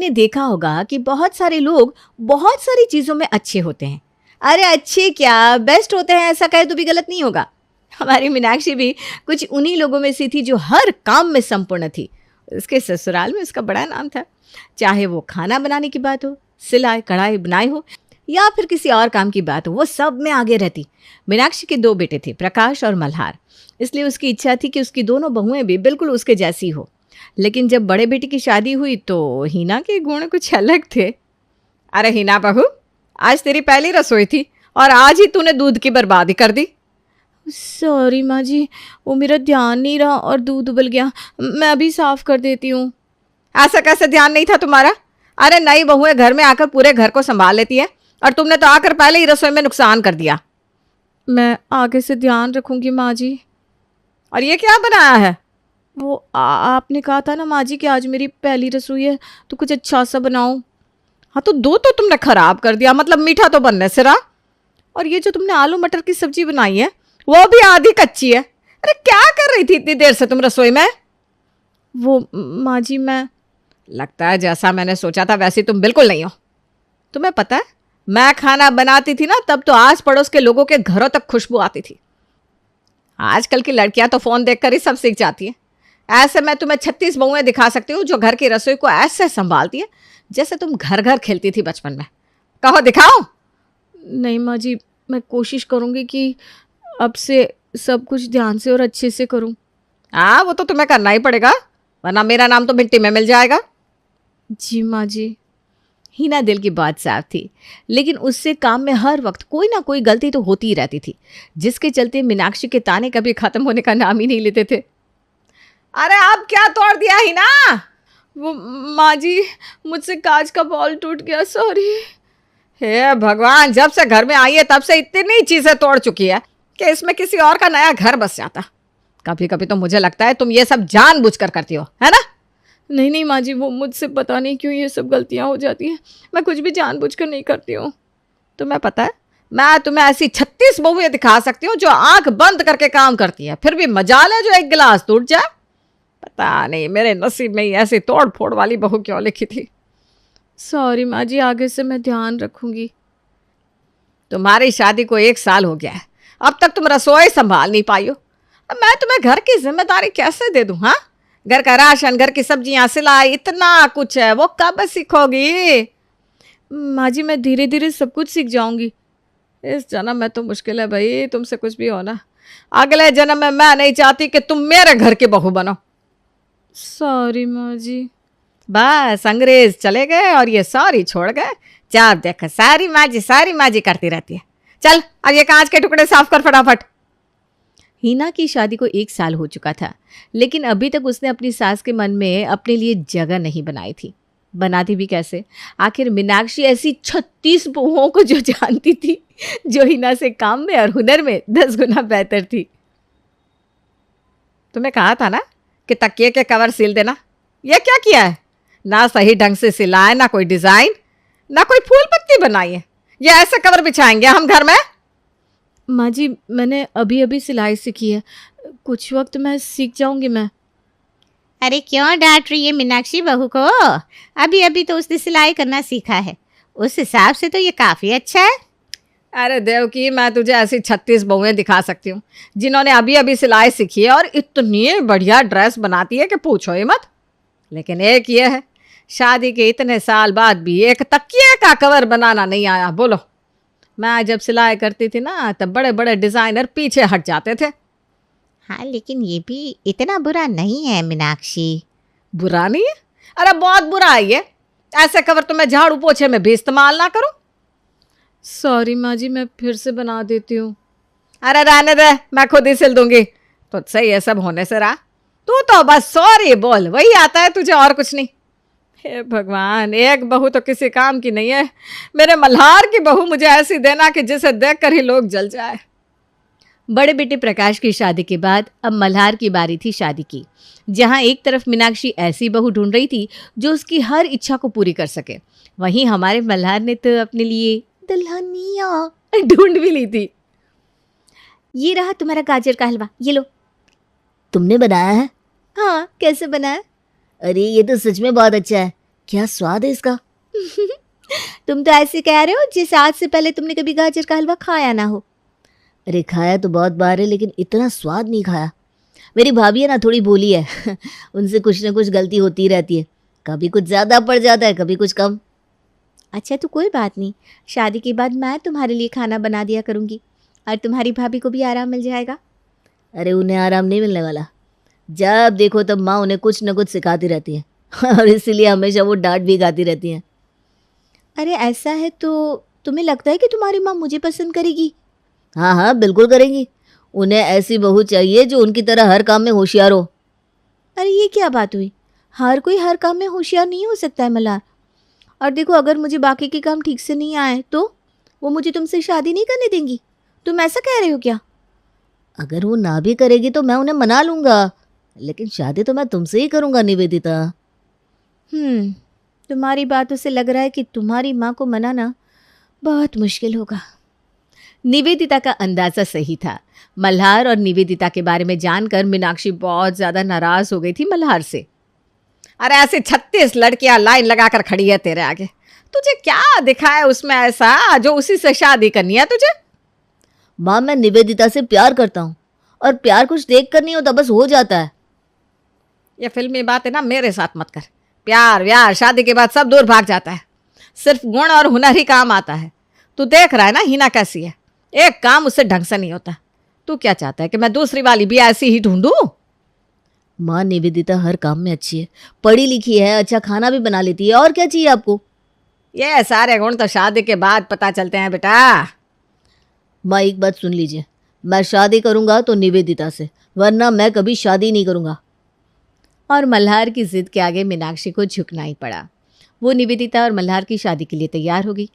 आपने देखा होगा कि बहुत सारे लोग बहुत सारी चीज़ों में अच्छे होते हैं। अरे अच्छे क्या, बेस्ट होते हैं, ऐसा कहे तो भी गलत नहीं होगा। हमारी मीनाक्षी भी कुछ उन्हीं लोगों में से थी जो हर काम में संपूर्ण थी। उसके ससुराल में उसका बड़ा नाम था। चाहे वो खाना बनाने की बात हो, सिलाई कढ़ाई बुनाई हो, या फिर किसी और काम की बात हो, वो सब में आगे रहती। मीनाक्षी के 2 बेटे थे, प्रकाश और मल्हार। इसलिए उसकी इच्छा थी कि उसकी दोनों बहुएं भी बिल्कुल उसके जैसी हो। लेकिन जब बड़े बेटे की शादी हुई तो हीना के गुण कुछ अलग थे। अरे हीना बहू, आज तेरी पहली रसोई थी और आज ही तूने दूध की बर्बादी कर दी। सॉरी माँ जी, वो मेरा ध्यान नहीं रहा और दूध उबल गया। मैं अभी साफ कर देती हूँ। ऐसा कैसे ध्यान नहीं था तुम्हारा? अरे नई बहुएं घर में आकर पूरे घर को संभाल लेती है और तुमने तो आकर पहले ही रसोई में नुकसान कर दिया। मैं आगे से ध्यान रखूंगी माँ जी। और ये क्या बनाया है? वो आपने कहा था ना माँ जी कि आज मेरी पहली रसोई है तो कुछ अच्छा सा बनाओ। हाँ तो दो तो तुमने खराब कर दिया, मतलब मीठा तो बनने से रहा। और ये जो तुमने आलू मटर की सब्जी बनाई है वो भी आधी कच्ची है। अरे क्या कर रही थी इतनी देर से तुम रसोई में? वो माँ जी मैं, लगता है जैसा मैंने सोचा था वैसे तुम बिल्कुल नहीं हो। तुम्हें पता है मैं खाना बनाती थी ना तब तो आस पड़ोस के लोगों के घरों तक खुशबू आती थी। आजकल की लड़कियां तो फोन देखकर ही सब सीख जाती हैं। ऐसे मैं तुम्हें 36 बहुएं दिखा सकती हूँ जो घर की रसोई को ऐसे संभालती है जैसे तुम घर घर खेलती थी बचपन में। कहो दिखाओ। नहीं माँ जी, मैं कोशिश करूँगी कि अब से सब कुछ ध्यान से और अच्छे से करूँ। हाँ वो तो तुम्हें करना ही पड़ेगा, वरना मेरा नाम तो मिट्टी में मिल जाएगा। जी माँ जी। हीना दिल की बात साफ थी, लेकिन उससे काम में हर वक्त कोई ना कोई गलती तो होती ही रहती थी, जिसके चलते मीनाक्षी के ताने कभी खत्म होने का नाम ही नहीं लेते थे। अरे आप क्या तोड़ दिया हीना? वो माँ जी, मुझसे कांच का बॉल टूट गया, सॉरी। हे भगवान, जब से घर में आई है तब से इतनी चीजें तोड़ चुकी है कि इसमें किसी और का नया घर बस जाता। कभी कभी तो मुझे लगता है तुम ये सब जानबूझकर करती हो, है ना? नहीं नहीं माँ जी, वो मुझसे पता नहीं क्यों ये सब गलतियाँ हो जाती हैं। मैं कुछ भी जानबूझकर नहीं करती हूँ। तुम्हें पता है मैं तुम्हें ऐसी 36 बहुएं दिखा सकती हूँ जो आंख बंद करके काम करती है, फिर भी मजाल है जो एक गिलास टूट जाए। पता नहीं मेरे नसीब में ही ऐसी तोड़ फोड़ वाली बहू क्यों लिखी थी। सॉरी माँ जी, आगे से मैं ध्यान रखूंगी। तुम्हारी शादी को 1 साल हो गया है, अब तक तुम रसोई संभाल नहीं पाई हो। अब मैं तुम्हें घर की जिम्मेदारी कैसे दे दूं? हाँ, घर का राशन, घर की सब्जियां, सिलाई, इतना कुछ है, वो कब सीखोगी? माँ जी मैं धीरे धीरे सब कुछ सीख जाऊंगी। इस जन्म में तो मुश्किल है भाई तुमसे कुछ भी होना। अगले जन्म में मैं नहीं चाहती कि तुम मेरे घर की बहू बनो। सॉरी माँ जी। बस अंग्रेज चले गए और ये सॉरी छोड़ गए। जब देखो सारी माँ जी करती रहती है। चल अब ये कांच के टुकड़े साफ कर फटाफट। हीना की शादी को 1 साल हो चुका था, लेकिन अभी तक उसने अपनी सास के मन में अपने लिए जगह नहीं बनाई थी। बनाती भी कैसे? आखिर मीनाक्षी ऐसी 36 बहुओं को जो जानती थी, जो हीना से काम में और हुनर में 10 गुना बेहतर थी। तुम्हें कहा था ना कि तकिए के कवर सिल देना। ये क्या किया है? ना सही ढंग से सिला है, ना कोई डिजाइन, ना कोई फूल पत्ती बनाई है। ये ऐसे कवर बिछाएंगे हम घर में? माँ जी मैंने अभी अभी सिलाई सीखी है, कुछ वक्त में सीख जाऊंगी मैं। अरे क्यों डांट रही है मीनाक्षी बहू को? अभी अभी तो उसने सिलाई करना सीखा है, उस हिसाब से तो ये काफ़ी अच्छा है। अरे देवकी, मैं तुझे ऐसी 36 बहुएं दिखा सकती हूँ जिन्होंने अभी अभी सिलाई सीखी है और इतनी बढ़िया ड्रेस बनाती है कि पूछो ही मत। लेकिन एक ये है, शादी के इतने साल बाद भी एक तकिए का कवर बनाना नहीं आया। बोलो, मैं जब सिलाई करती थी ना तब बड़े बड़े डिज़ाइनर पीछे हट जाते थे। हाँ लेकिन ये भी इतना बुरा नहीं है मीनाक्षी। बुरा नहीं है? अरे बहुत बुरा है ये। ऐसे कवर तो मैं झाड़ू पोछे में भी इस्तेमाल ना करूं। सॉरी माँ जी, मैं फिर से बना देती हूँ। अरे रहने दे, मैं खुद ही सिल दूंगी। तुझसे ये सब होने से रहा। तू तो बस सॉरी बोल, वही आता है तुझे, और कुछ नहीं। हे भगवान, एक बहू तो किसी काम की नहीं है। मेरे मल्हार की बहू मुझे ऐसी देना कि जिसे देखकर ही लोग जल जाए। बड़े बेटे प्रकाश की शादी के बाद अब मल्हार की बारी थी शादी की, जहां एक तरफ मीनाक्षी ऐसी बहू ढूंढ रही थी जो उसकी हर इच्छा को पूरी कर सके, वहीं हमारे मल्हार ने तो अपने लिए दुल्हनिया ढूंढ भी ली थी। ये रहा तुम्हारा गाजर का हलवा, ये लो। तुमने बनाया है? हाँ, कैसे बना है? अरे ये तो सच में बहुत अच्छा है। क्या स्वाद है इसका। तुम तो ऐसे कह रहे हो जैसे आज से पहले तुमने कभी गाजर का हलवा खाया ना हो। अरे खाया तो बहुत बार है, लेकिन इतना स्वाद नहीं खाया। मेरी भाभी है ना, थोड़ी भोली है। उनसे कुछ ना कुछ गलती होती रहती है, कभी कुछ ज़्यादा पड़ जाता है, कभी कुछ कम। अच्छा तो कोई बात नहीं, शादी के बाद मैं तुम्हारे लिए खाना बना दिया करूँगी और तुम्हारी भाभी को भी आराम मिल जाएगा। अरे उन्हें आराम नहीं मिलने वाला। जब देखो तब माँ उन्हें कुछ न कुछ सिखाती रहती है और इसीलिए हमेशा वो डांट भी खाती रहती हैं। अरे ऐसा है तो तुम्हें लगता है कि तुम्हारी माँ मुझे पसंद करेगी? हाँ हाँ बिल्कुल करेंगी। उन्हें ऐसी बहू चाहिए जो उनकी तरह हर काम में होशियार हो। अरे ये क्या बात हुई? हर कोई हर काम में होशियार नहीं हो सकता है मल्हार। और देखो अगर मुझे बाकी के काम ठीक से नहीं आए तो वो मुझे तुमसे शादी नहीं करने देंगी। तुम ऐसा कह रहे हो क्या? अगर वो ना भी करेगी तो मैं उन्हें मना लूँगा, लेकिन शादी तो मैं तुमसे ही करूँगा निवेदिता। तुम्हारी बातों से लग रहा है कि तुम्हारी माँ को मनाना बहुत मुश्किल होगा। निवेदिता का अंदाज़ा सही था। मल्हार और निवेदिता के बारे में जानकर मीनाक्षी बहुत ज़्यादा नाराज़ हो गई थी मल्हार से। अरे ऐसे 36 लड़कियां लाइन लगाकर खड़ी है तेरे आगे, तुझे क्या दिखा है उसमें ऐसा जो उसी से शादी करनी है तुझे? माँ मैं निवेदिता से प्यार करता हूँ और प्यार कुछ देख कर नहीं होता, बस हो जाता है। ये फिल्मी बात है ना मेरे साथ मत कर। प्यार व्यार शादी के बाद सब दूर भाग जाता है, सिर्फ गुण और हुनर ही काम आता है। तू देख रहा है ना हीना कैसी है, एक काम उससे ढंग से नहीं होता। तू क्या चाहता है कि मैं दूसरी वाली भी ऐसी ही ढूंढूं? माँ निवेदिता हर काम में अच्छी है, पढ़ी लिखी है, अच्छा खाना भी बना लेती है, और क्या चाहिए आपको? ये सारे गुण तो शादी के बाद पता चलते हैं बेटा। माँ एक बात सुन लीजिए, मैं शादी करूँगा तो निवेदिता से, वरना मैं कभी शादी नहीं करूँगा। और मल्हार की जिद के आगे मीनाक्षी को झुकना ही पड़ा। वो निवेदिता और मल्हार की शादी के लिए तैयार हो गई।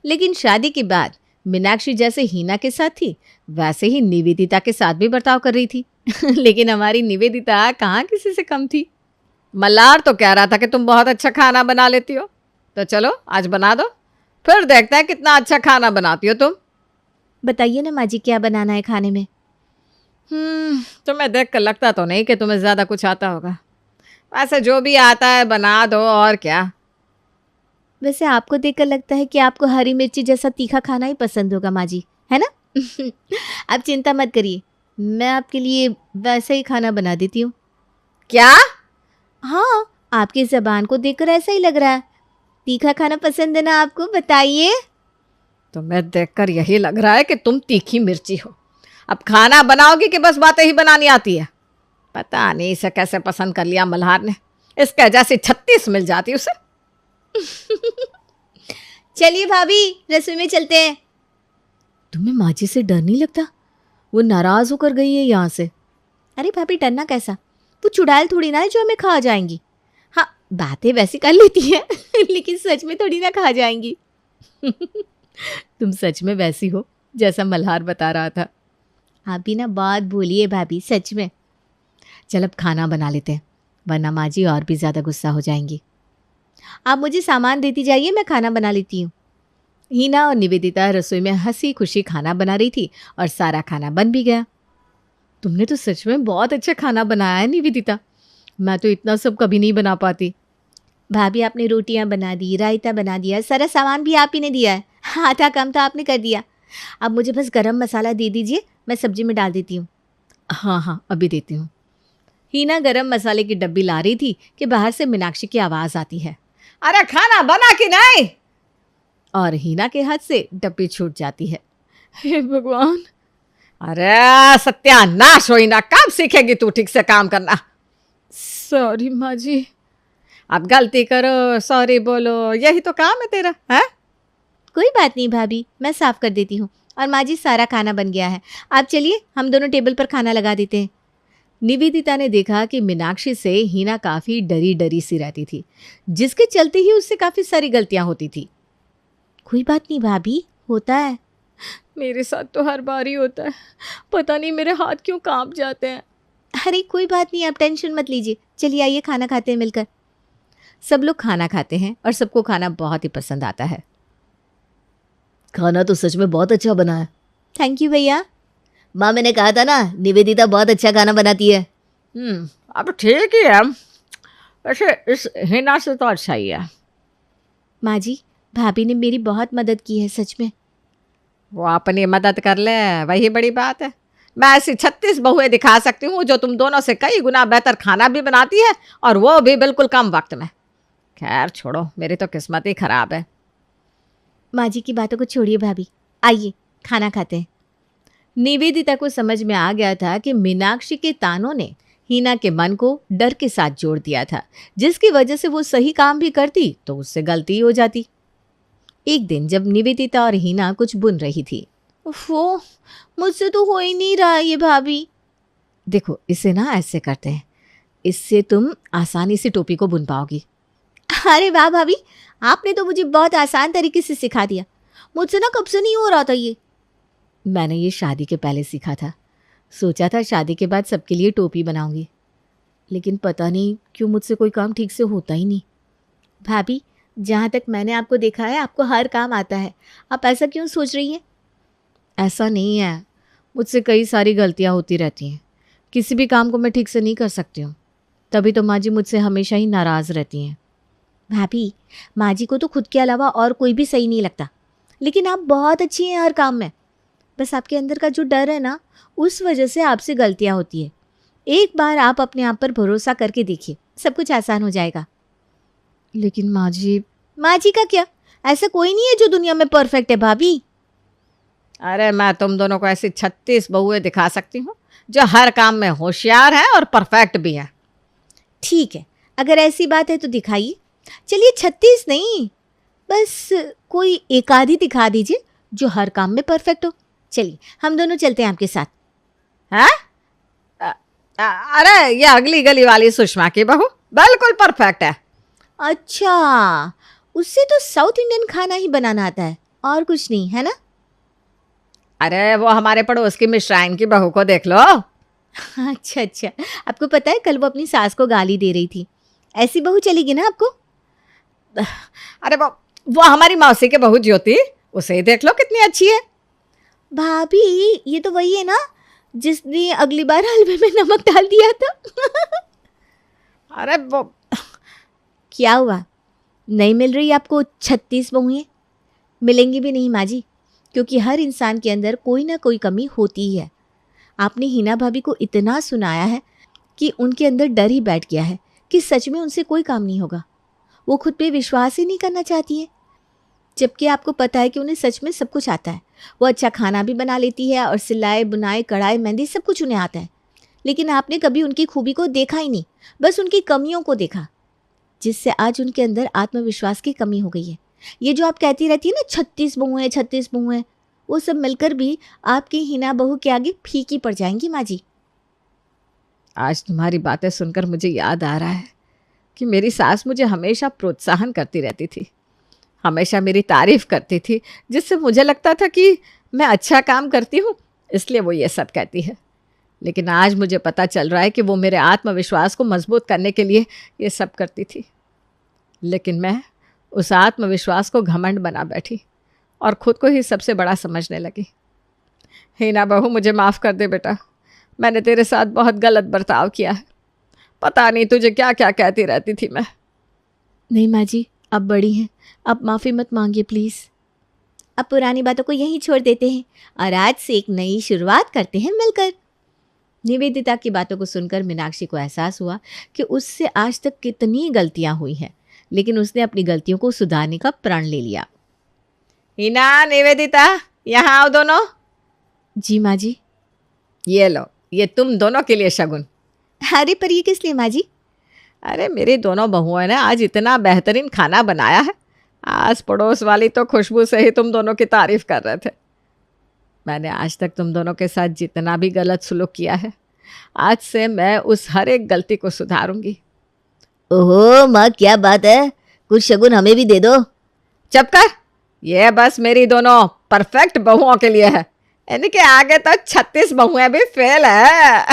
लेकिन शादी के बाद मीनाक्षी जैसे हीना के साथ थी वैसे ही निवेदिता के साथ भी बर्ताव कर रही थी। लेकिन हमारी निवेदिता कहाँ किसी से कम थी। मल्हार तो कह रहा था कि तुम बहुत अच्छा खाना बना लेती हो, तो चलो आज बना दो, फिर देखते हैं कितना अच्छा खाना बनाती हो तुम। बताइए ना माँ जी क्या बनाना है खाने में? तुम्हें देख कर लगता तो नहीं कि तुम्हें ज़्यादा कुछ आता होगा। वैसे जो भी आता है बना दो, और क्या। वैसे आपको देखकर लगता है कि आपको हरी मिर्ची जैसा तीखा खाना ही पसंद होगा माँ जी, है ना? आप चिंता मत करिए, मैं आपके लिए वैसा ही खाना बना देती हूँ। क्या? हाँ, आपकी ज़बान को देखकर ऐसा ही लग रहा है। तीखा खाना पसंद है ना आपको? बताइए। तुम्हें देखकर यही लग रहा है कि तुम तीखी मिर्ची हो। अब खाना बनाओगी कि बस बातें ही बनानी आती है? पता नहीं इसे कैसे पसंद कर लिया मल्हार ने, इसके जैसी 36 मिल जाती उसे। चलिए भाभी रसोई में चलते हैं। तुम्हें माँ जी से डर नहीं लगता? वो नाराज होकर गई है यहाँ से। अरे भाभी डरना कैसा, वो चुड़ैल थोड़ी ना है जो हमें खा जाएंगी। हाँ बातें वैसी कर लेती है लेकिन सच में थोड़ी ना खा जाएंगी। तुम सच में वैसी हो जैसा मल्हार बता रहा था। आप भी ना बात बोलिए भाभी, सच में। चल अब खाना बना लेते हैं, वरना माँ जी और भी ज़्यादा गुस्सा हो जाएंगी। आप मुझे सामान देती जाइए, मैं खाना बना लेती हूँ। हीना और निवेदिता रसोई में हंसी खुशी खाना बना रही थी और सारा खाना बन भी गया। तुमने तो सच में बहुत अच्छा खाना बनाया है निवेदिता, मैं तो इतना सब कभी नहीं बना पाती। भाभी आपने रोटियां बना दी, रायता बना दिया, सारा सामान भी आप ही ने दिया है, आधा काम तो आपने कर दिया। अब मुझे बस गरम मसाला दे दीजिए, मैं सब्जी में डाल देती हूँ। हाँ हाँ अभी देती हूँ। हीना गरम मसाले की डब्बी ला रही थी कि बाहर से मीनाक्षी की आवाज़ आती है, अरे खाना बना कि नहीं? और हीना के हाथ से डब्बी छूट जाती है। हे भगवान, अरे सत्यानाश हो हीना, कब सीखेगी तू ठीक से काम करना? सॉरी माँ जी। अब गलती करो सॉरी बोलो, यही तो काम है तेरा, है? कोई बात नहीं भाभी, मैं साफ कर देती हूँ। और माँ जी सारा खाना बन गया है, आप चलिए हम दोनों टेबल पर खाना लगा देते हैं। निवेदिता ने देखा कि मीनाक्षी से हीना काफ़ी डरी डरी सी रहती थी, जिसके चलते ही उससे काफ़ी सारी गलतियां होती थी। कोई बात नहीं भाभी, होता है। मेरे साथ तो हर बार ही होता है, पता नहीं मेरे हाथ क्यों कांप जाते हैं। अरे कोई बात नहीं, आप टेंशन मत लीजिए, चलिए आइए खाना खाते हैं मिलकर। सब लोग खाना खाते हैं और सबको खाना बहुत ही पसंद आता है। खाना तो सच में बहुत अच्छा बना है। थैंक यू भैया। माँ मैंने कहा था ना निवेदिता बहुत अच्छा खाना बनाती है। अब ठीक ही है, वैसे इस हिना से तो अच्छा ही है। माँ जी, भाभी ने मेरी बहुत मदद की है सच में। वो अपनी मदद कर ले, वही बड़ी बात है। मैं ऐसी 36 बहुएं दिखा सकती हूँ जो तुम दोनों से कई गुना बेहतर खाना भी बनाती है, और वो भी बिल्कुल कम वक्त में। खैर छोड़ो, मेरी तो किस्मत ही खराब है। माँ जी की बातों को छोड़िए भाभी, आइए खाना खाते हैं। निवेदिता को समझ में आ गया था कि मीनाक्षी के तानों ने हीना के मन को डर के साथ जोड़ दिया था, जिसकी वजह से वो सही काम भी करती तो उससे गलती हो जाती। एक दिन जब निवेदिता और हीना कुछ बुन रही थी, वो मुझसे तो हो ही नहीं रहा ये भाभी। देखो इसे ना ऐसे करते हैं, इससे तुम आसानी से टोपी को बुन पाओगी। अरे वाह भाभी, आपने तो मुझे बहुत आसान तरीके से सिखा दिया। मुझसे ना कब से नहीं हो रहा था ये। मैंने ये शादी के पहले सीखा था। सोचा था शादी के बाद सबके लिए टोपी बनाऊंगी, लेकिन पता नहीं क्यों मुझसे कोई काम ठीक से होता ही नहीं। भाभी, जहाँ तक मैंने आपको देखा है आपको हर काम आता है, आप ऐसा क्यों सोच रही हैं? ऐसा नहीं है, मुझसे कई सारी गलतियाँ होती रहती हैं। किसी भी काम को मैं ठीक से नहीं कर सकती हूँ, तभी तो माँ जी मुझसे हमेशा ही नाराज़ रहती हैं। भाभी, माँ जी को तो खुद के अलावा और कोई भी सही नहीं लगता, लेकिन आप बहुत अच्छी हैं हर काम में। बस आपके अंदर का जो डर है ना, उस वजह से आपसे गलतियाँ होती है। एक बार आप अपने आप पर भरोसा करके देखिए, सब कुछ आसान हो जाएगा। लेकिन माँ जी का क्या? ऐसा कोई नहीं है जो दुनिया में परफेक्ट है भाभी। अरे मैं तुम दोनों को ऐसी 36 बहुएं दिखा सकती हूँ जो हर काम में होशियार हैं और परफेक्ट भी हैं। ठीक है, अगर ऐसी बात है तो दिखाइए। चलिए 36 नहीं, बस कोई एक आधी दिखा दीजिए जो हर काम में परफेक्ट हो। चलिए हम दोनों चलते हैं आपके साथ। हैं? अरे ये अगली गली वाली सुषमा की बहू बिल्कुल परफेक्ट है। अच्छा, उससे तो साउथ इंडियन खाना ही बनाना आता है और कुछ नहीं, है ना? अरे वो हमारे पड़ोस की मिश्राइन की बहू को देख लो। अच्छा अच्छा, आपको पता है कल वो अपनी सास को गाली दे रही थी। ऐसी बहू चलेगी ना आपको? अरे वो हमारी मौसी की बहू ज्योति, उसे ही देख लो कितनी अच्छी है। भाभी, ये तो वही है ना जिसने अगली बार हलवे में नमक डाल दिया था। अरे वो क्या हुआ, नहीं मिल रही आपको 36 बहुएं? मिलेंगी भी नहीं माँ जी, क्योंकि हर इंसान के अंदर कोई ना कोई कमी होती ही है। आपने हिना भाभी को इतना सुनाया है कि उनके अंदर डर ही बैठ गया है कि सच में उनसे कोई काम नहीं होगा। वो खुद पे विश्वास ही नहीं करना चाहती हैं, जबकि आपको पता है कि उन्हें सच में सब कुछ आता है। वो अच्छा खाना भी बना लेती है और सिलाई बुनाई कढ़ाई मेहंदी सब कुछ उन्हें आता है। लेकिन आपने कभी उनकी खूबी को देखा ही नहीं, बस उनकी कमियों को देखा, जिससे आज उनके अंदर आत्मविश्वास की कमी हो गई है। ये जो आप कहती रहती है ना 36 बहुएं 36 बहुएं, वो सब मिलकर भी आपकी हिना बहू के आगे फीकी पड़ जाएंगी माँ जी। आज तुम्हारी बातें सुनकर मुझे याद आ रहा है कि मेरी सास मुझे हमेशा प्रोत्साहन करती रहती थी, हमेशा मेरी तारीफ करती थी, जिससे मुझे लगता था कि मैं अच्छा काम करती हूँ, इसलिए वो ये सब कहती है। लेकिन आज मुझे पता चल रहा है कि वो मेरे आत्मविश्वास को मजबूत करने के लिए ये सब करती थी। लेकिन मैं उस आत्मविश्वास को घमंड बना बैठी और ख़ुद को ही सबसे बड़ा समझने लगी। हीना बहू, मुझे माफ़ कर दे बेटा, मैंने तेरे साथ बहुत गलत बर्ताव किया है। पता नहीं तुझे क्या क्या कहती रहती थी मैं। नहीं माँ जी, अब बड़ी हैं, अब माफ़ी मत मांगिए प्लीज़। अब पुरानी बातों को यहीं छोड़ देते हैं और आज से एक नई शुरुआत करते हैं मिलकर। निवेदिता की बातों को सुनकर मीनाक्षी को एहसास हुआ कि उससे आज तक कितनी गलतियां हुई हैं, लेकिन उसने अपनी गलतियों को सुधारने का प्रण ले लिया। हीना, निवेदिता, यहाँ आओ दोनों। जी माँ जी। ये लो, ये तुम दोनों के लिए शगुन। अरे पर ये किस लिए माँ जी? अरे मेरी दोनों बहुओं ने आज इतना बेहतरीन खाना बनाया है, आस पड़ोस वाली तो खुशबू से ही तुम दोनों की तारीफ कर रहे थे। मैंने आज तक तुम दोनों के साथ जितना भी गलत सुलूक किया है, आज से मैं उस हर एक गलती को सुधारूंगी। ओहो माँ, क्या बात है, कुछ शगुन हमें भी दे दो। चुप कर, ये बस मेरी दोनों परफेक्ट बहुओं के लिए है, इनके आगे तो 36 बहुएं भी फेल है।